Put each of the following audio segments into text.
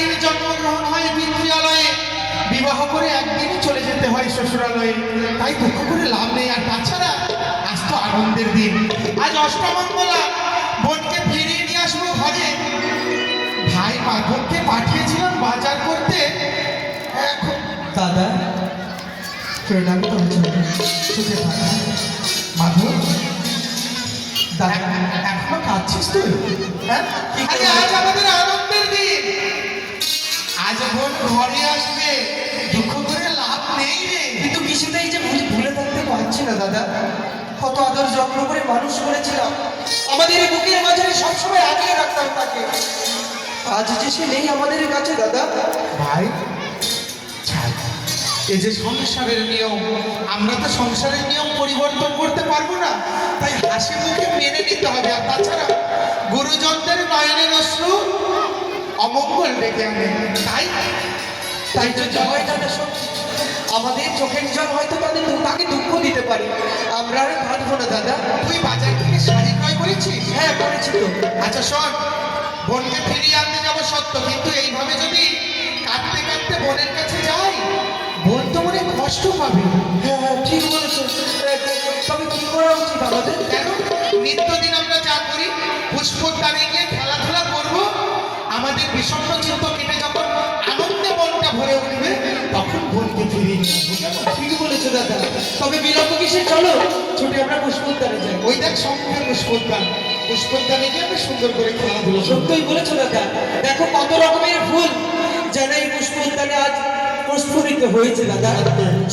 নারীর জন্মগ্রহণ হয় পিতৃয়ালয়ে, বিবাহ করে একদিনই চলে যেতে হয় শ্বশুরালয়ে। তাই দুঃখ করে লাভ নেই। আর তাছাড়া আজ তো আনন্দের দিন, আজ অষ্টমঙ্গলা, বোনকে ফিরিয়ে নিয়ে আসবো ঘরে। ভাই মাধবকে পাঠিয়েছিলাম বাজার করতে। এখন দাদা প্রণাম তো চুপে থাকা মাধব। দাদা এখনো কাঁদছিস তুই? হ্যাঁ, আরে আজ আমাদের আনন্দের দিন, আজ বোন ঘরে আসবে, দুঃখ করে লাভ নেই রে। কিন্তু কিছুতেই যে ভুলে থাকতে পারছি না দাদা। কত আদর যত্ন করে মানুষ করেছিলাম, আমাদের এই বুকের মাঝে সবসময় আগিয়ে রাখতাম তাকে। আজ যে সে নেই আমাদের কাছে দাদা। ভাই ছাড়, এই যে সংসারের নিয়ম, আমরা তো সংসারের নিয়ম পরিবর্তন করতে পারবো না, তাই হাসি মুখে মেনে নিতে হবে। আর তাছাড়া গুরুজনদের নয়নের অশ্রু অমঙ্গল ডেকে আনে। তাই তো জয় দাদা, সত্যি আমাদের চোখের জল হয়তো তাকে দুঃখ দিতে পারি, আমরা আর কাঁদবো না দাদা। তুই বাজার থেকে শাড়ি ক্রয় করেছিস? হ্যাঁ করেছি তো। আচ্ছা শোন, বোনকে ফিরিয়ে আনতে যাবো সত্য, কিন্তু এইভাবে যদি কাঁদতে কাঁদতে বোনের কাছে যাই, বোন তো মনে কষ্ট পাবে। হ্যাঁ হ্যাঁ ঠিক বলেছো। তবে কি করা উচিত আমাদের? কেন, নিত্যদিন আমরা যা করি, পুষ্পদানে গিয়ে খেলাধুলা করবো, আমাদের বিষণ্ণ চিত্ত কেটে যখন আনন্দে মনটা ভরে উঠবে, তখন বোনকে ফিরিয়ে নিয়ে আসবো। কেমন? ঠিক বলেছো দাদা। তবে বিলম্ব কিসে, চলো ছুটে আমরা পুষ্পোদ্যানে যাই। ওই দেখ সম্মুখে পুষ্পোদ্যান, পুষ্পোদ্যানে গিয়ে আমরা সুন্দর করে খেলাধুলো করবো। সত্যই বলেছো দাদা। দেখো কত রকমের ফুল যেন এই পুষ্পোদ্যানে আজ প্রস্ফুটিত হয়েছে দাদা।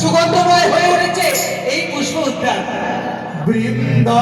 সুগন্ধময় হয়ে উঠেছে এই পুষ্প উদ্যান। বৃন্দা